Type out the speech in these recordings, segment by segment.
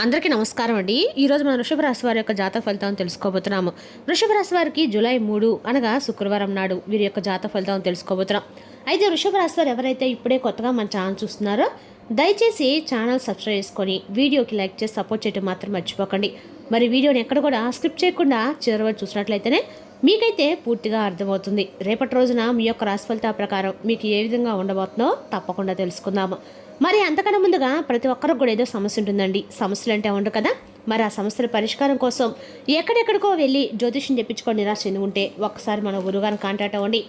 అందరికీ నమస్కారం అండి. ఈరోజు మనం వృషభ రాశి వారి యొక్క జాతక ఫలితాలను తెలుసుకోబోతున్నాము. వృషభ రాశి వారికి జూలై 3 అనగా శుక్రవారం నాడు వీరి యొక్క జాతక ఫలితాలను తెలుసుకోబోతున్నాం. అయితే వృషభ రాశి వారు ఎవరైతే ఇప్పుడే కొత్తగా మన ఛానల్ చూస్తున్నారో దయచేసి ఛానల్ సబ్స్క్రైబ్ చేసుకొని వీడియోకి లైక్ చేసి సపోర్ట్ చేయడం మాత్రం మర్చిపోకండి. మరి వీడియోని ఎక్కడ కూడా స్క్రిప్ట్ చేయకుండా చివరి వరకు చూసినట్లయితేనే మీకైతే పూర్తిగా అర్థమవుతుంది. రేపటి రోజున మీ యొక్క రాశి ఫలితాల ప్రకారం మీకు ఏ విధంగా ఉండబోతుందో తప్పకుండా తెలుసుకుందాము. మరి అంతకన్నా ముందుగా ప్రతి ఒక్కరికి కూడా ఏదో సమస్య ఉంటుందండి. సమస్యలు అంటే ఉండవు కదా. మరి ఆ సమస్యల పరిష్కారం కోసం ఎక్కడెక్కడికో వెళ్ళి జ్యోతిష్యం చెప్పించుకొని నిరాశ చెంది ఉంటే ఒక్కసారి మన గురుగారిని కాంటాక్ట్ అవ్వండి.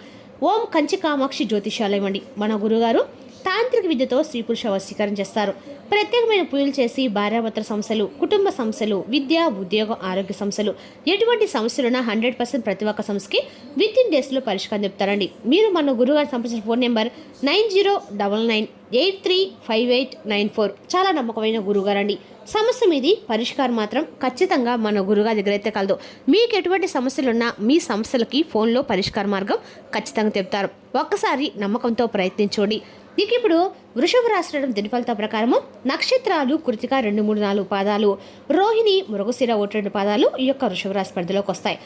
ఓం కంచి కామాక్షి జ్యోతిషాలయం అండి. మన గురుగారు తాంత్రిక విద్యతో స్త్రీ పురుష వశీకరణ చేస్తారు. ప్రత్యేకమైన పూజలు చేసి భార్యాభర్తల సమస్యలు, కుటుంబ సమస్యలు, విద్య, ఉద్యోగం, ఆరోగ్య సమస్యలు, ఎటువంటి సమస్యలున్నా 100% ప్రతి ఒక్క సమస్యకి విత్ ఇన్ డేస్లో పరిష్కారం చెప్తారండి. మీరు మన గురుగారు సంప్రదించిన ఫోన్ నెంబర్ 9099835894. చాలా నమ్మకమైన గురుగారు అండి. సమస్య మీది పరిష్కారం మాత్రం ఖచ్చితంగా మన గురుగారి దగ్గర అయితే కలదు. మీకు ఎటువంటి సమస్యలున్నా మీ సమస్యలకి ఫోన్లో పరిష్కార మార్గం ఖచ్చితంగా చెప్తారు. ఒక్కసారి నమ్మకంతో ప్రయత్నించండి. ఇక ఇప్పుడు వృషభ రాశి దిన ఫలితాల ప్రకారము నక్షత్రాలు కృతిక 2, 3, 4 పాదాలు, రోహిణి, మృగశిర 1, 2 పాదాలు ఈ యొక్క వృషభ రాశి పరిధిలోకి వస్తాయి.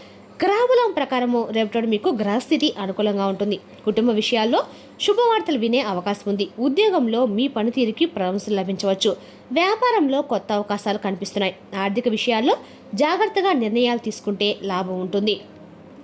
గ్రహబలం ప్రకారము రేపటి మీకు గ్రహస్థితి అనుకూలంగా ఉంటుంది. కుటుంబ విషయాల్లో శుభవార్తలు వినే అవకాశం ఉంది. ఉద్యోగంలో మీ పనితీరుకి ప్రశంసలు లభించవచ్చు. వ్యాపారంలో కొత్త అవకాశాలు కనిపిస్తున్నాయి. ఆర్థిక విషయాల్లో జాగ్రత్తగా నిర్ణయాలు తీసుకుంటే లాభం ఉంటుంది.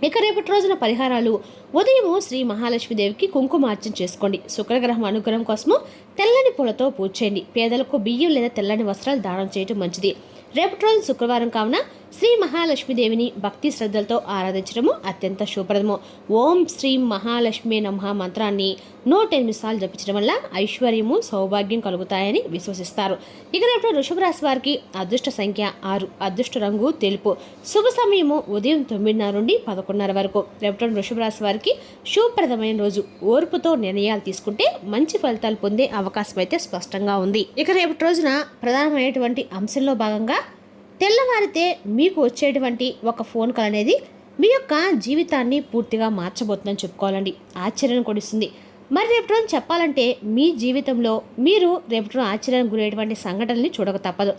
ఇక రేపటి రోజున పరిహారాలు: ఉదయం శ్రీ మహాలక్ష్మీదేవికి కుంకుమార్చన చేసుకోండి. శుక్రగ్రహం అనుగ్రహం కోసము తెల్లని పూలతో పూజ చేయండి. పేదలకు బియ్యం లేదా తెల్లని వస్త్రాలు దానం చేయడం మంచిది. రేపటి రోజు శుక్రవారం కావున శ్రీ మహాలక్ష్మీదేవిని భక్తి శ్రద్ధలతో ఆరాధించడము అత్యంత శుభప్రదము. ఓం శ్రీ మహాలక్ష్మి నమః మంత్రాన్ని 108 సార్లు జపించడం వల్ల ఐశ్వర్యము, సౌభాగ్యం కలుగుతాయని విశ్వసిస్తారు. ఇక రేపు వృషభ రాశి వారికి అదృష్ట సంఖ్య 6, అదృష్ట రంగు తెలుపు, శుభ సమయము ఉదయం 9:30 నుండి 11:30 వరకు. రేపటి వృషభ రాశి వారికి శుభప్రదమైన రోజు. ఓర్పుతో నిర్ణయాలు తీసుకుంటే మంచి ఫలితాలు పొందే అవకాశం అయితే స్పష్టంగా ఉంది. ఇక రేపటి రోజున ప్రధానమైనటువంటి అంశంలో భాగంగా తెల్లవారితే మీకు వచ్చేటువంటి ఒక ఫోన్ కాల్ అనేది మీ యొక్క జీవితాన్ని పూర్తిగా మార్చబోతుందని చెప్పుకోవాలండి. ఆశ్చర్యం కొడిస్తుంది. మరి రేపటి రోజు చెప్పాలంటే మీ జీవితంలో మీరు రేపటి రోజు ఆశ్చర్యానికి గురయ్యేటువంటి సంఘటనల్ని చూడక తప్పదు.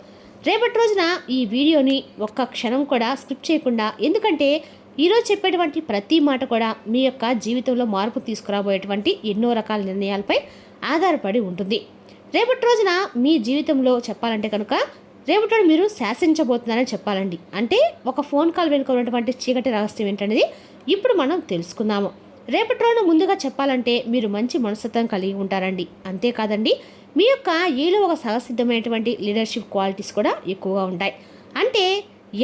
రేపటి రోజున ఈ వీడియోని ఒక్క క్షణం కూడా స్కిప్ చేయకుండా, ఎందుకంటే ఈరోజు చెప్పేటువంటి ప్రతి మాట కూడా మీ యొక్క జీవితంలో మార్పు తీసుకురాబోయేటువంటి ఎన్నో రకాల నిర్ణయాలపై ఆధారపడి ఉంటుంది. రేపటి రోజున మీ జీవితంలో చెప్పాలంటే కనుక రేపటి మీరు శాసించబోతున్నారని చెప్పాలండి. అంటే ఒక ఫోన్ కాల్ వెనుక ఉన్నటువంటి చీకటి రహస్యం ఏంటనేది ఇప్పుడు మనం తెలుసుకుందాము. రేపటి రోజున ముందుగా చెప్పాలంటే మీరు మంచి మనస్తత్వం కలిగి ఉంటారండి. అంతేకాదండి, మీ యొక్క ఏలో ఒక సహసిద్ధమైనటువంటి లీడర్షిప్ క్వాలిటీస్ కూడా ఎక్కువగా ఉంటాయి. అంటే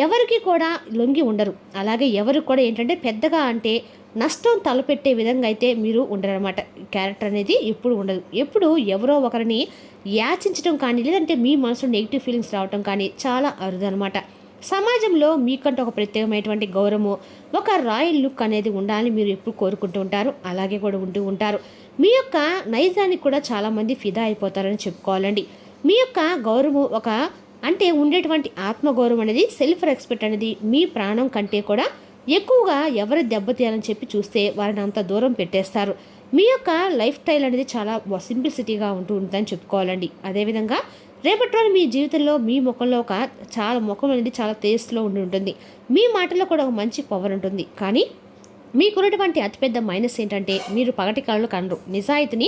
ఎవరికి కూడా లొంగి ఉండరు. అలాగే ఎవరికి కూడా ఏంటంటే పెద్దగా అంటే నష్టం తలపెట్టే విధంగా అయితే మీరు ఉండరన్నమాట. క్యారెక్టర్ అనేది ఎప్పుడు ఉండదు. ఎప్పుడు ఎవరో ఒకరిని యాచించడం కానీ, లేదంటే మీ మనసులో నెగిటివ్ ఫీలింగ్స్ రావటం కానీ చాలా అరుదు అనమాట. సమాజంలో మీకంటే ఒక ప్రత్యేకమైనటువంటి గౌరవము, ఒక రాయల్ లుక్ అనేది ఉండాలని మీరు ఎప్పుడు కోరుకుంటూ ఉంటారు. అలాగే కూడా ఉంటూ ఉంటారు. మీ యొక్క నైజానికి కూడా చాలామంది ఫిదా అయిపోతారని చెప్పుకోవాలండి. మీ యొక్క గౌరవం అంటే ఉండేటువంటి ఆత్మగౌరవం అనేది, సెల్ఫ్ రెస్పెక్ట్ అనేది మీ ప్రాణం కంటే కూడా ఎక్కువగా ఎవరు దెబ్బతీయాలని చెప్పి చూస్తే వారిని అంత దూరం పెట్టేస్తారు. మీ యొక్క లైఫ్ స్టైల్ అనేది చాలా సింప్లిసిటీగా ఉంటుందని చెప్పుకోవాలండి. అదేవిధంగా రేపటి రోజు మీ జీవితంలో మీ ముఖంలో ముఖం అనేది చాలా తేజస్సులో ఉంటుంది. మీ మాటల్లో కూడా ఒక మంచి పవర్ ఉంటుంది. కానీ మీకున్నటువంటి అతిపెద్ద మైనస్ ఏంటంటే మీరు పగటి కళలు కనరు. నిజాయితీని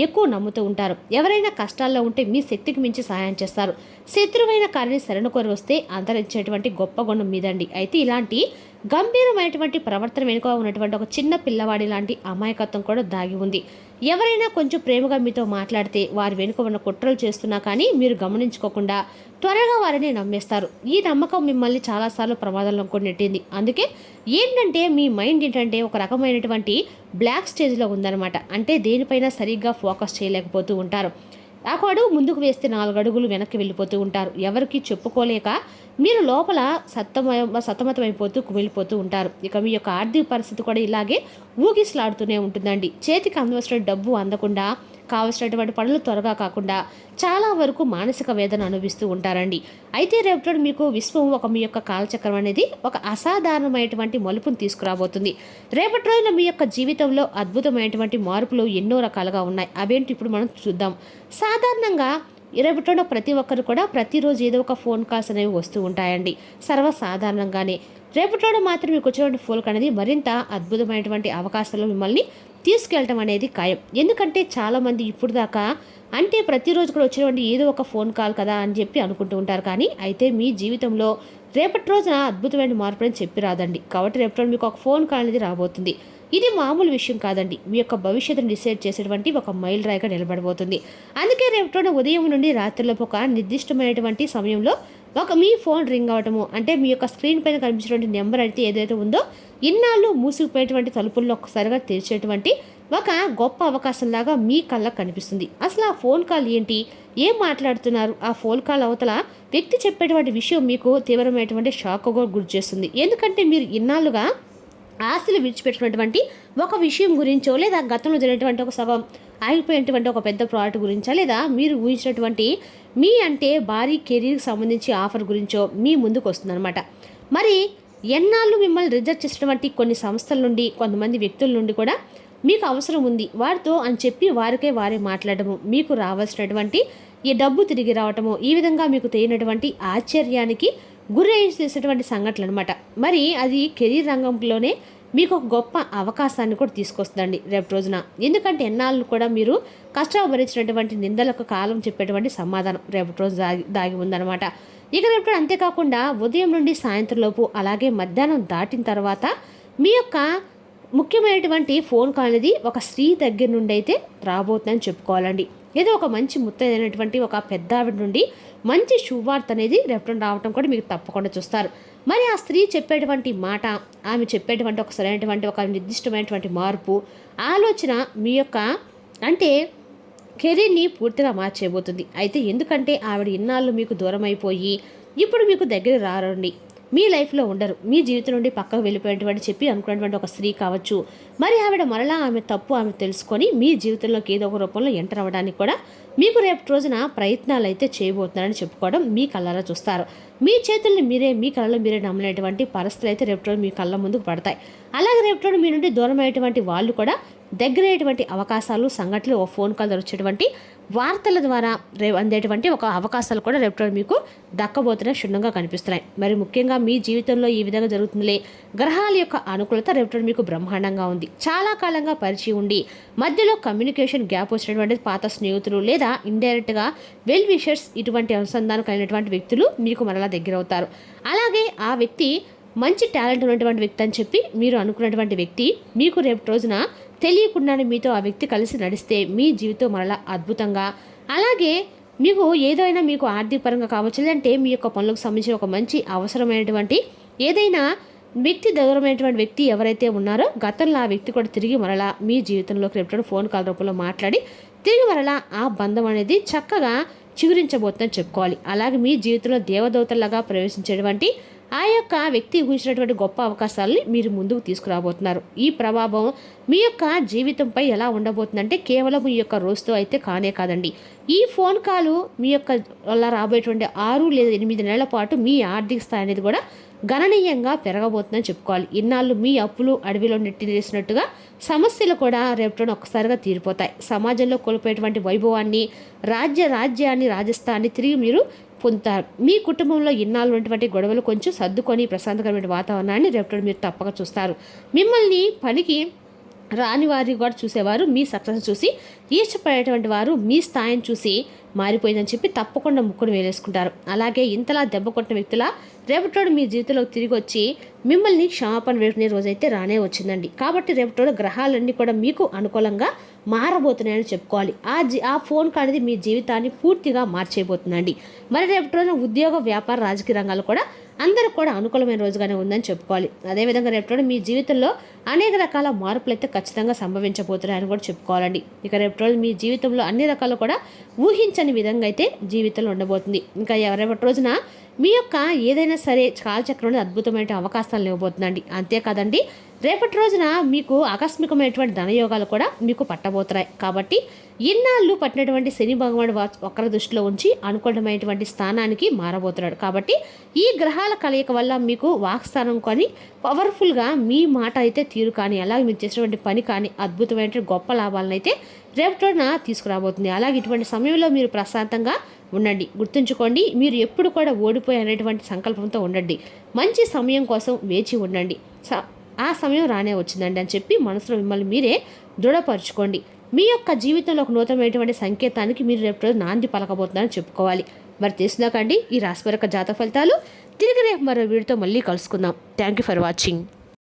ఎక్కువ నమ్ముతూ ఉంటారు. ఎవరైనా కష్టాల్లో ఉంటే మీ శక్తికి మించి సహాయం చేస్తారు. శత్రువైన కార్యాన్ని శరణు కోరి వస్తే అంతరించేటువంటి గొప్ప గుణం మీదండి. అయితే ఇలాంటి గంభీరమైనటువంటి ప్రవర్తన వెనుక ఉన్నటువంటి ఒక చిన్న పిల్లవాడి లాంటి అమాయకత్వం కూడా దాగి ఉంది. ఎవరైనా కొంచెం ప్రేమగా మీతో మాట్లాడితే వారి వెనుక ఉన్న కుట్రలు చేస్తున్నా కానీ మీరు గమనించుకోకుండా త్వరగా వారిని నమ్మేస్తారు. ఈ నమ్మకం మిమ్మల్ని చాలాసార్లు ప్రమాదంలో కూడా నెట్టింది. అందుకే ఏంటంటే మీ మైండ్ ఏంటంటే ఒక రకమైనటువంటి బ్లాక్ స్టేజ్లో ఉందన్నమాట. అంటే దేనిపైన సరిగ్గా ఫోకస్ చేయలేకపోతూ ఉంటారు. ఒక అడుగు ముందుకు వేస్తే 4 అడుగులు వెనక్కి వెళ్ళిపోతూ ఉంటారు. ఎవరికి చెప్పుకోలేక మీరు లోపల సతమతమైపోతూ కుమిలిపోతూ ఉంటారు. ఇక మీ యొక్క ఆర్థిక పరిస్థితి కూడా ఇలాగే ఊగిసలాడుతూనే ఉంటుందండి. చేతికి అందవలసిన డబ్బు అందకుండా, కావలసినటువంటి పనులు త్వరగా కాకుండా చాలా వరకు మానసిక వేదన అనుభవిస్తూ ఉంటారండి. అయితే రేపటి మీకు విశ్వం మీ యొక్క కాలచక్రం అనేది ఒక అసాధారణమైనటువంటి మలుపును తీసుకురాబోతుంది. రేపటి రోజున మీ యొక్క జీవితంలో అద్భుతమైనటువంటి మార్పులు ఎన్నో రకాలుగా ఉన్నాయి. అవేంటి ఇప్పుడు మనం చూద్దాం. సాధారణంగా రేపటిలో ప్రతి ఒక్కరు కూడా ప్రతిరోజు ఏదో ఒక ఫోన్ కాల్స్ అనేవి వస్తూ ఉంటాయండి, సర్వసాధారణంగానే. రేపటిలో మాత్రం మీకు వచ్చేటువంటి ఫోన్ కాల్ అనేది మరింత అద్భుతమైనటువంటి అవకాశాలు మిమ్మల్ని తీసుకెళ్ళటం అనేది ఖాయం. ఎందుకంటే చాలామంది ఇప్పుడు దాకా అంటే ప్రతిరోజు కూడా వచ్చేటువంటి ఏదో ఒక ఫోన్ కాల్ కదా అని చెప్పి అనుకుంటూ ఉంటారు. కానీ అయితే మీ జీవితంలో రేపటి రోజున అద్భుతమైన మార్పు అని చెప్పి రాదండి. కాబట్టి రేపటి రోజు మీకు ఒక ఫోన్ కాల్ అనేది రాబోతుంది. ఇది మామూలు విషయం కాదండి, మీ యొక్క భవిష్యత్తును డిసైడ్ చేసేటువంటి ఒక మైల్ రాయిగా నిలబడబోతుంది. అందుకే రేపటి ఉదయం నుండి రాత్రిలోపు ఒక నిర్దిష్టమైనటువంటి సమయంలో మీ ఫోన్ రింగ్ అవటము, అంటే మీ యొక్క స్క్రీన్ పైన కనిపించేటువంటి నెంబర్ అయితే ఏదైతే ఉందో ఇన్నాళ్ళు మూసుకుపోయేటువంటి తలుపుల్లో ఒక్కసారిగా తెరిచేటువంటి ఒక గొప్ప అవకాశంలాగా మీ కళ్ళకు కనిపిస్తుంది. అసలు ఆ ఫోన్ కాల్ ఏంటి, ఏం మాట్లాడుతున్నారు, ఆ ఫోన్ కాల్ అవతల వ్యక్తి చెప్పేటువంటి విషయం మీకు తీవ్రమైనటువంటి షాక్గా గురి చేస్తుంది. ఎందుకంటే మీరు ఇన్నాళ్ళుగా ఆశలు విడిచిపెట్టినటువంటి ఒక విషయం గురించో, లేదా గతంలో జరిగినటువంటి ఒక సగం ఆగిపోయినటువంటి ఒక పెద్ద ప్రాజెక్ట్ గురించో, లేదా మీరు ఊహించినటువంటి మీ అంటే భారీ కెరీర్కి సంబంధించి ఆఫర్ గురించో మీ ముందుకు వస్తుందన్నమాట. మరి ఎన్నాళ్ళు మిమ్మల్ని రిజెక్ట్ చేసినటువంటి కొన్ని సంస్థల నుండి, కొంతమంది వ్యక్తుల నుండి కూడా మీకు అవసరం ఉంది వారితో అని చెప్పి వారే మాట్లాడము, మీకు రావాల్సినటువంటి ఈ డబ్బు తిరిగి రావటము, ఈ విధంగా మీకు తెలియనటువంటి ఆశ్చర్యానికి గురి చేసేటువంటి సంఘటనలు అనమాట. మరి అది కెరీర్ రంగంలోనే మీకు ఒక గొప్ప అవకాశాన్ని కూడా తీసుకొస్తుందండి రేపు రోజున. ఎందుకంటే ఎన్నాళ్ళు కూడా మీరు కష్టపరిచినటువంటి నిందలకు కాలం చెప్పేటువంటి సమాధానం రేపటి రోజు దాగి ఉందన్నమాట. ఇక రేపు అంతేకాకుండా ఉదయం నుండి సాయంత్రం లోపు, అలాగే మధ్యాహ్నం దాటిన తర్వాత మీ యొక్క ముఖ్యమైనటువంటి ఫోన్ కాల్ అనేది ఒక స్త్రీ దగ్గర నుండి అయితే రాబోతుందని చెప్పుకోవాలండి. ఏదో ఒక మంచి ముత్తైనటువంటి ఒక పెద్ద ఆవిడ నుండి మంచి శుభవార్త అనేది రేపు రావటం కూడా మీకు తప్పకుండా చూస్తారు. మరి ఆ స్త్రీ చెప్పేటువంటి మాట, ఆమె చెప్పేటువంటి ఒక సరైనటువంటి ఒక నిర్దిష్టమైనటువంటి మార్పు ఆలోచన మీ యొక్క అంటే కెరీర్ని పూర్తిగా మార్చేయబోతుంది. అయితే ఎందుకంటే ఆవిడ ఇన్నాళ్ళు మీకు దూరం అయిపోయి ఇప్పుడు మీకు దగ్గర రారండి, మీ లైఫ్లో ఉండరు, మీ జీవితం నుండి పక్కకు వెళ్ళిపోయేటువంటి చెప్పి అనుకున్నటువంటి ఒక స్త్రీ కావచ్చు. మరి ఆవిడ మరలా ఆమె తప్పు ఆమె తెలుసుకొని మీ జీవితంలోకి ఏదో ఒక రూపంలో ఎంటర్ అవ్వడానికి కూడా మీకు రేపు రోజున ప్రయత్నాలు అయితే చేయబోతున్నారని చెప్పుకోవడం మీ కళ్ళలో చూస్తారు. మీ చేతుల్ని మీరే, మీ కళ్ళలో మీరే నమ్మలేటువంటి పరిస్థితులు అయితే రేపు రోజు మీ కళ్ళ ముందుకు పడతాయి. అలాగే రేపు రోజు మీ నుండి దూరం అయ్యేటువంటి వాళ్ళు కూడా దగ్గరయ్యేటువంటి అవకాశాలు, సంఘటనలు, ఓ ఫోన్ కాల్ వచ్చేటువంటి వార్తల ద్వారా అందేటువంటి ఒక అవకాశాలు కూడా రేపు మీకు దక్కబోతున్న క్షుణ్ణంగా కనిపిస్తున్నాయి. మరి ముఖ్యంగా మీ జీవితంలో ఈ విధంగా జరుగుతుందిలే, గ్రహాల యొక్క అనుకూలత రేపు మీకు బ్రహ్మాండంగా ఉంది. చాలా కాలంగా పరిచయం ఉండి మధ్యలో కమ్యూనికేషన్ గ్యాప్ వచ్చినటువంటి పాత స్నేహితులు, లేదా ఇండైరెక్ట్గా వెల్ విషర్స్, ఇటువంటి అనుసంధానం కలిగినటువంటి వ్యక్తులు మీకు మరలా దగ్గర అవుతారు. అలాగే ఆ వ్యక్తి మంచి టాలెంట్ ఉన్నటువంటి వ్యక్తి అని చెప్పి మీరు అనుకున్నటువంటి వ్యక్తి మీకు రేపు రోజున తెలియకుండానే మీతో ఆ వ్యక్తి కలిసి నడిస్తే మీ జీవితం మరలా అద్భుతంగా, అలాగే మీకు ఏదైనా మీకు ఆర్థిక పరంగా కావచ్చు, లేదంటే మీ యొక్క పనులకు సంబంధించిన ఒక మంచి అవసరమైనటువంటి ఏదైనా వ్యక్తి దూరమైనటువంటి వ్యక్తి ఎవరైతే ఉన్నారో గతంలో ఆ వ్యక్తి కూడా తిరిగి మరలా మీ జీవితంలోకి రేపు ఫోన్ కాల్ రూపంలో మాట్లాడి తిరిగి మరలా ఆ బంధం అనేది చక్కగా చిగురించబోతుందని చెప్పుకోవాలి. అలాగే మీ జీవితంలో దేవదూతలాగా ప్రవేశించేటువంటి ఆ యొక్క వ్యక్తి ఊహించినటువంటి గొప్ప అవకాశాలని మీరు ముందుకు తీసుకురాబోతున్నారు. ఈ ప్రభావం మీ యొక్క జీవితంపై ఎలా ఉండబోతుందంటే కేవలం మీ యొక్క రోజుతో అయితే కానే కాదండి. ఈ ఫోన్ కాలు మీ యొక్క వల్ల రాబోయేటువంటి 6 లేదా 8 నెలల పాటు మీ ఆర్థిక స్థాయి అనేది కూడా గణనీయంగా పెరగబోతుందని చెప్పుకోవాలి. ఇన్నాళ్ళు మీ అప్పులు అడవిలో నెట్టివేసినట్టుగా సమస్యలు కూడా రేపటిన ఒక్కసారిగా తీరిపోతాయి. సమాజంలో కోల్పోయేటువంటి వైభవాన్ని, రాజ్యాన్ని, రాజస్థాన్ని తిరిగి మీరు పొందుతారు. మీ కుటుంబంలో ఇన్నాళ్ళు ఉన్నటువంటి గొడవలు కొంచెం సర్దుకొని ప్రశాంతకరమైన వాతావరణాన్ని రేపటి మీరు తప్పక చూస్తారు. మిమ్మల్ని పనికి రాని వారి కూడా చూసేవారు మీ సక్సెస్ చూసి ఈర్చపడేటువంటి వారు మీ స్థాయిని చూసి మారిపోయిందని చెప్పి తప్పకుండా ముక్కును వేలేసుకుంటారు. అలాగే ఇంతలా దెబ్బ కొట్టిన వ్యక్తుల రేపటోడు మీ జీవితంలోకి తిరిగి వచ్చి మిమ్మల్ని క్షమాపణ వేడుకునే రోజైతే రానే వచ్చిందండి. కాబట్టి రేపటోడు గ్రహాలన్నీ కూడా మీకు అనుకూలంగా మారబోతున్నాయని చెప్పుకోవాలి. ఆ ఫోన్ కాల్ అనేది మీ జీవితాన్ని పూర్తిగా మార్చేయబోతుందండి. మరి రేపటి ఉద్యోగ, వ్యాపార, రాజకీయ రంగాలు కూడా అందరూ కూడా అనుకూలమైన రోజుగానే ఉందని చెప్పుకోవాలి. అదేవిధంగా రేపటి మీ జీవితంలో అనేక రకాల మార్పులు అయితే ఖచ్చితంగా సంభవించబోతున్నాయని కూడా చెప్పుకోవాలండి. ఇక రేపటి మీ జీవితంలో అన్ని రకాలు కూడా ఊహించని విధంగా అయితే జీవితంలో ఉండబోతుంది. ఇంకా రేపటి రోజున మీ యొక్క ఏదైనా సరే కాలచక్రంలో అద్భుతమైన అవకాశాలు ఇవ్వబోతుందండి. అంతేకాదండి రేపటి రోజున మీకు ఆకస్మికమైనటువంటి ధనయోగాలు కూడా మీకు పట్టబోతున్నాయి. కాబట్టి ఇన్నాళ్ళు పట్టినటువంటి శని భగవానుడు వక్ర దృష్టిలో ఉంచి అనుకూలమైనటువంటి స్థానానికి మారబోతున్నాడు. కాబట్టి ఈ గ్రహాల కలయిక వల్ల మీకు వాక్స్థానం కానీ పవర్ఫుల్గా మీ మాట అయితే తీరు కానీ అలాగే మీరు చేసినటువంటి పని కానీ అద్భుతమైనటువంటి గొప్ప లాభాలను అయితే రేపటి రోజున తీసుకురాబోతుంది. అలాగే ఇటువంటి సమయంలో మీరు ప్రశాంతంగా ఉండండి. గుర్తుంచుకోండి, మీరు ఎప్పుడు కూడా ఓడిపోయి అనేటువంటి సంకల్పంతో ఉండండి. మంచి సమయం కోసం వేచి ఉండండి. ఆ సమయం రానే వచ్చిందండి అని చెప్పి మనసులో మిమ్మల్ని మీరే దృఢపరచుకోండి. మీ యొక్క జీవితంలో ఒక నూతనమైనటువంటి సంకేతానికి మీరు రేపు రోజు నాంది పలకబోతున్నారని చెప్పుకోవాలి. మరి తెలిసినాకండి ఈ రాశిపరక జాతక ఫలితాలు. తిరిగి రేపు మరో వీడియోతో మళ్ళీ కలుసుకుందాం. Thank you for watching.